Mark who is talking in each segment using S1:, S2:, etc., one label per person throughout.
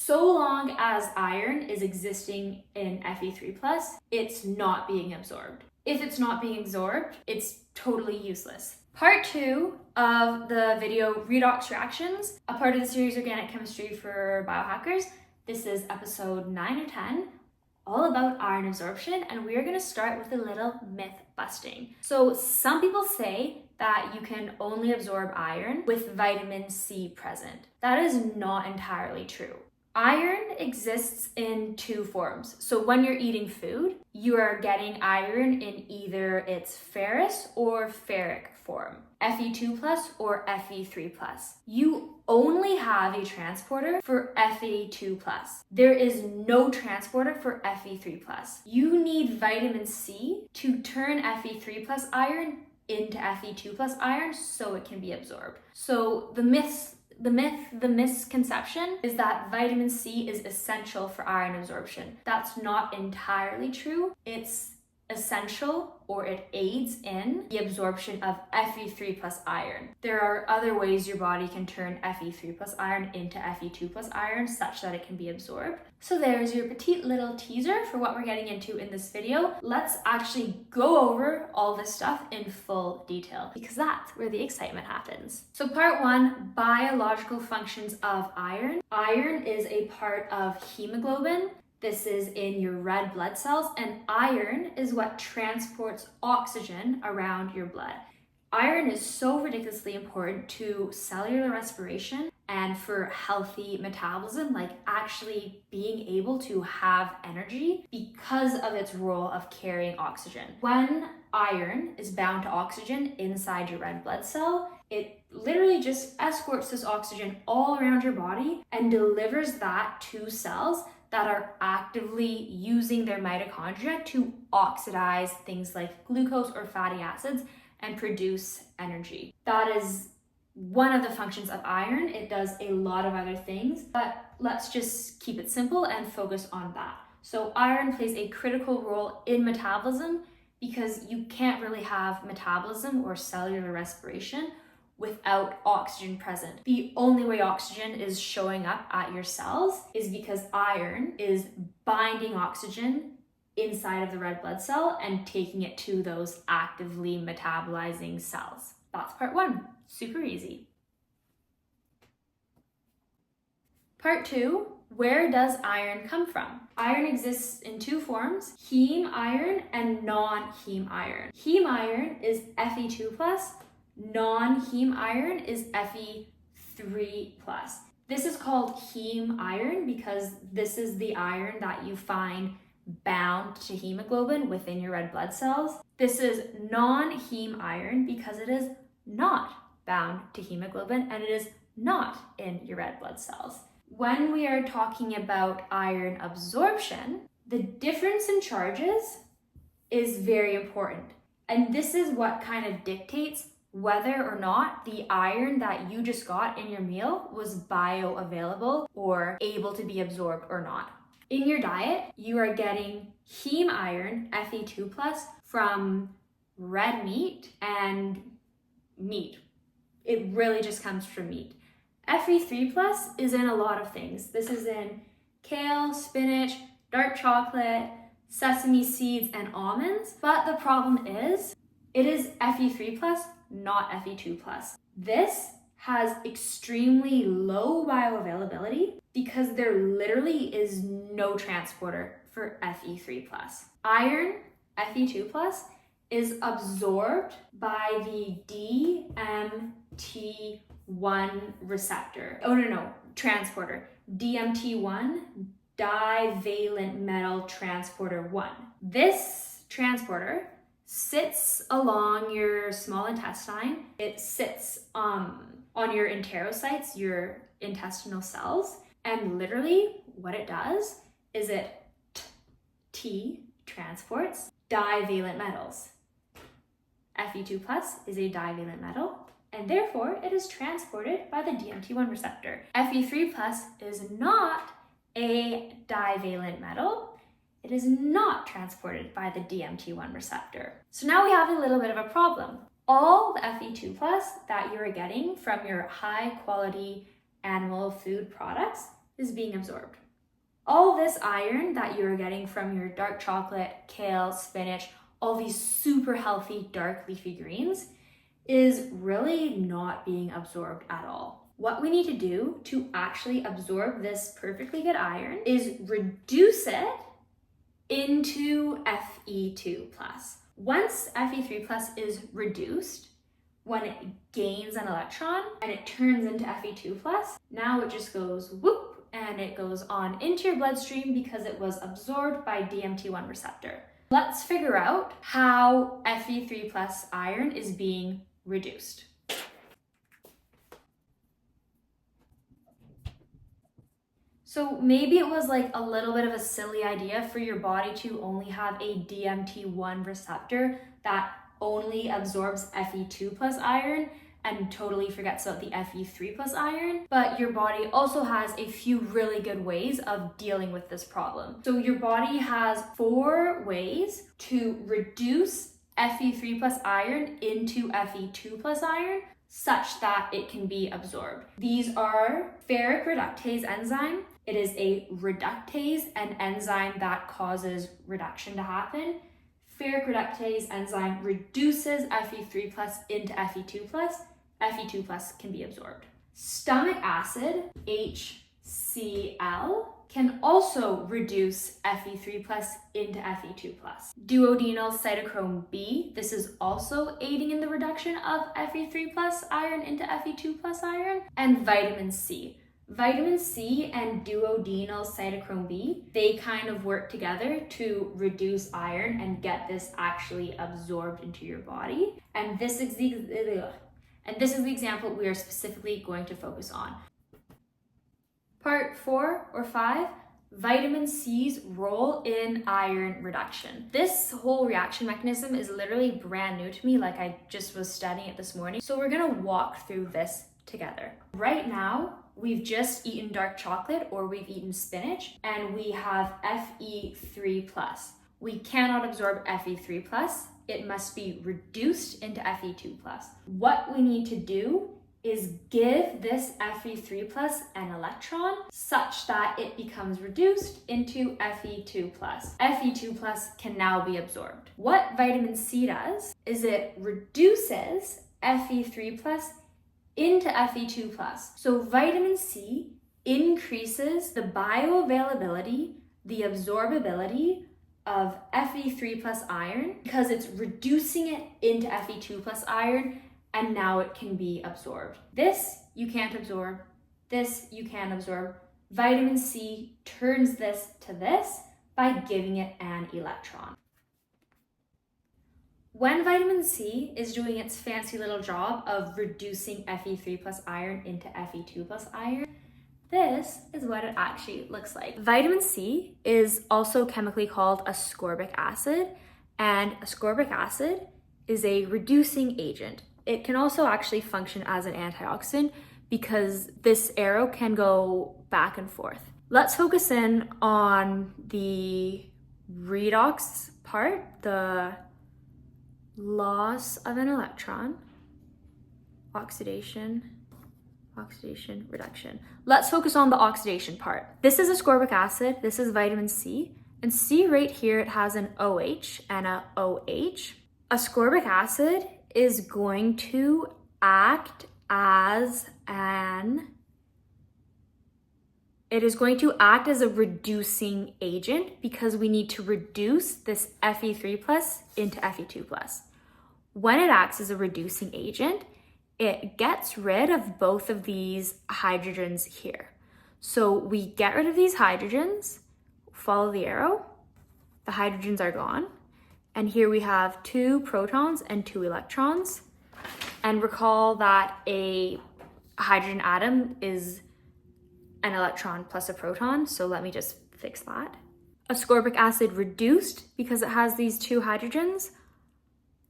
S1: So long as iron is existing in Fe3+, it's not being absorbed. If it's not being absorbed, it's totally useless. Part 2 of the video redox reactions, a part of the series Organic Chemistry for Biohackers. This is episode 9 or 10, all about iron absorption, and we are going to start with a little myth busting. So some people say that you can only absorb iron with vitamin C present. That is not entirely true. Iron exists in two forms. So when you're eating food, you are getting iron in either its ferrous or ferric form, Fe2+ or Fe3+. You only have a transporter for Fe2+. There is no transporter for Fe3+. You need vitamin C to turn Fe3+ iron into Fe2+ iron so it can be absorbed. So the misconception is that vitamin C is essential for iron absorption. That's not entirely true. It's essential, or it aids in the absorption of Fe3+ iron. There are other ways your body can turn Fe3+ iron into Fe2+ iron such that it can be absorbed. So there's your petite little teaser for what we're getting into in this video. Let's actually go over all this stuff in full detail because that's where the excitement happens. So part 1, biological functions of iron. Iron is a part of hemoglobin. This is in your red blood cells, and iron is what transports oxygen around your blood. Iron is so ridiculously important to cellular respiration and for healthy metabolism, like actually being able to have energy because of its role of carrying oxygen. When iron is bound to oxygen inside your red blood cell, it literally just escorts this oxygen all around your body and delivers that to cells that are actively using their mitochondria to oxidize things like glucose or fatty acids and produce energy. That is one of the functions of iron. It does a lot of other things, but let's just keep it simple and focus on that. So iron plays a critical role in metabolism because you can't really have metabolism or cellular respiration without oxygen present. The only way oxygen is showing up at your cells is because iron is binding oxygen inside of the red blood cell and taking it to those actively metabolizing cells. That's part 1, super easy. Part 2, where does iron come from? Iron exists in two forms, heme iron and non-heme iron. Heme iron is Fe2+, non-heme iron is Fe3+. This is called heme iron because this is the iron that you find bound to hemoglobin within your red blood cells. This is non-heme iron because it is not bound to hemoglobin and it is not in your red blood cells. When we are talking about iron absorption, the difference in charges is very important. And this is what kind of dictates whether or not the iron that you just got in your meal was bioavailable or able to be absorbed or not. In your diet, you are getting heme iron, Fe2+, from red meat and meat. It really just comes from meat. Fe3+ is in a lot of things. This is in kale, spinach, dark chocolate, sesame seeds, and almonds. But the problem is, it is Fe3+, not Fe2+. This has extremely low bioavailability because there literally is no transporter for Fe3+. Iron, Fe2+, is absorbed by the DMT1 receptor. Transporter. DMT1, divalent metal transporter 1. This transporter sits along your small intestine. It sits on your enterocytes, your intestinal cells, and literally what it does is it transports divalent metals. Fe2+ is a divalent metal, and therefore it is transported by the DMT1 receptor. Fe3+ is not a divalent metal. It is not transported by the DMT1 receptor. So now we have a little bit of a problem. All the Fe2+ that you're getting from your high quality animal food products is being absorbed. All this iron that you're getting from your dark chocolate, kale, spinach, all these super healthy dark leafy greens is really not being absorbed at all. What we need to do to actually absorb this perfectly good iron is reduce it into Fe2+. Once Fe3+ is reduced, when it gains an electron and it turns into Fe2+, now it just goes whoop and it goes on into your bloodstream because it was absorbed by DMT1 receptor. Let's figure out how Fe3+ iron is being reduced. So maybe it was like a little bit of a silly idea for your body to only have a DMT1 receptor that only absorbs Fe2+ iron and totally forgets about the Fe3+ iron, but your body also has a few really good ways of dealing with this problem. So your body has 4 ways to reduce Fe3+ iron into Fe2+ iron such that it can be absorbed. These are Ferric Reductase enzyme. It is a reductase, an enzyme that causes reduction to happen. Ferric Reductase enzyme reduces Fe3+ into Fe2+. Fe2+ can be absorbed. Stomach acid, HCl, can also reduce Fe3+ into Fe2+. Duodenal Cytochrome B, this is also aiding in the reduction of Fe3+ iron into Fe2+ iron. And vitamin C. Vitamin C and duodenal cytochrome B, they kind of work together to reduce iron and get this actually absorbed into your body. And this is the example we are specifically going to focus on. Part 4 or 5, vitamin C's role in iron reduction. This whole reaction mechanism is literally brand new to me, like I just was studying it this morning. So we're gonna walk through this together. Right now, we've just eaten dark chocolate or we've eaten spinach and we have Fe3+. We cannot absorb Fe3+. It must be reduced into Fe2+. What we need to do is give this Fe3+ an electron such that it becomes reduced into Fe2+. Fe2+ can now be absorbed. What vitamin C does is it reduces Fe3+ into Fe2+. So vitamin C increases the bioavailability, the absorbability of Fe3+ iron because it's reducing it into Fe2+ iron, and now it can be absorbed. This you can't absorb, this you can absorb. Vitamin C turns this to this by giving it an electron. When vitamin C is doing its fancy little job of reducing Fe3+ iron into Fe2+ iron, this is what it actually looks like. Vitamin C is also chemically called ascorbic acid, and ascorbic acid is a reducing agent. It can also actually function as an antioxidant because this arrow can go back and forth. Let's focus in on the redox part, the loss of an electron, oxidation, reduction. Let's focus on the oxidation part. This is ascorbic acid, this is vitamin C, and see right here it has an OH and a OH. Ascorbic acid is going to act as a reducing agent because we need to reduce this Fe3+ into Fe2+. When it acts as a reducing agent, it gets rid of both of these hydrogens here. So we get rid of these hydrogens, follow the arrow, the hydrogens are gone. And here we have 2 protons and 2 electrons. And recall that a hydrogen atom is an electron plus a proton. So let me just fix that. Ascorbic acid reduced because it has these 2 hydrogens.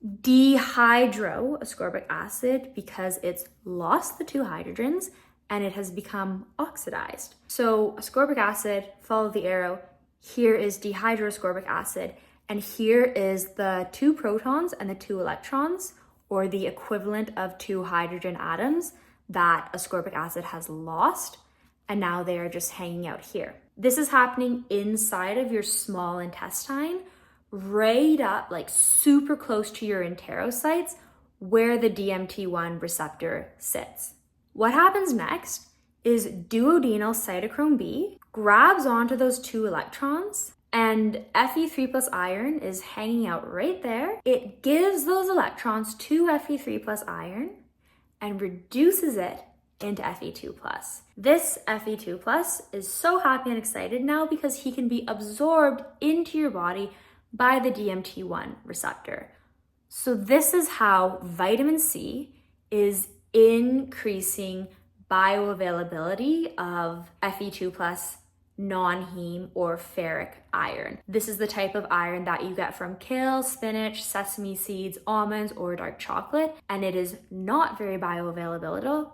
S1: Dehydroascorbic acid because it's lost the 2 hydrogens and it has become oxidized. So ascorbic acid, follow the arrow. Here is dehydroascorbic acid. And here is the 2 protons and the 2 electrons, or the equivalent of 2 hydrogen atoms that ascorbic acid has lost. and now they are just hanging out here. This is happening inside of your small intestine, right up, like super close to your enterocytes, where the DMT1 receptor sits. What happens next is duodenal cytochrome B grabs onto those 2 electrons, and Fe3 plus iron is hanging out right there. It gives those electrons to Fe3 plus iron and reduces it into Fe2 plus. This Fe2 plus is so happy and excited now because he can be absorbed into your body by the DMT1 receptor. So this is how vitamin C is increasing bioavailability of Fe2 plus non-heme or ferric iron. This is the type of iron that you get from kale, spinach, sesame seeds, almonds, or dark chocolate, and it is not very bioavailable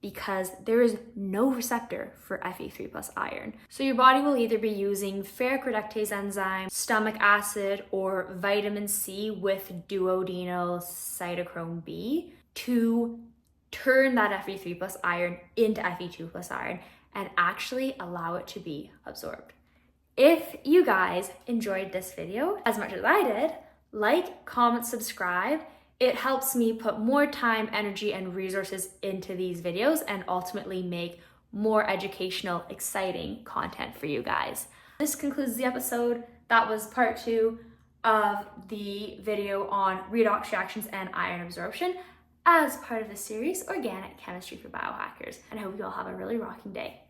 S1: because there is no receptor for Fe3 plus iron. So your body will either be using Ferric Reductase enzyme, stomach acid, or vitamin C with duodenal cytochrome B to turn that Fe3 plus iron into Fe2 plus iron and actually allow it to be absorbed. If you guys enjoyed this video as much as I did, like, comment, subscribe. It helps me put more time, energy, and resources into these videos and ultimately make more educational, exciting content for you guys. This concludes the episode. That was part 2 of the video on redox reactions and iron absorption as part of the series Organic Chemistry for Biohackers. And I hope you all have a really rocking day.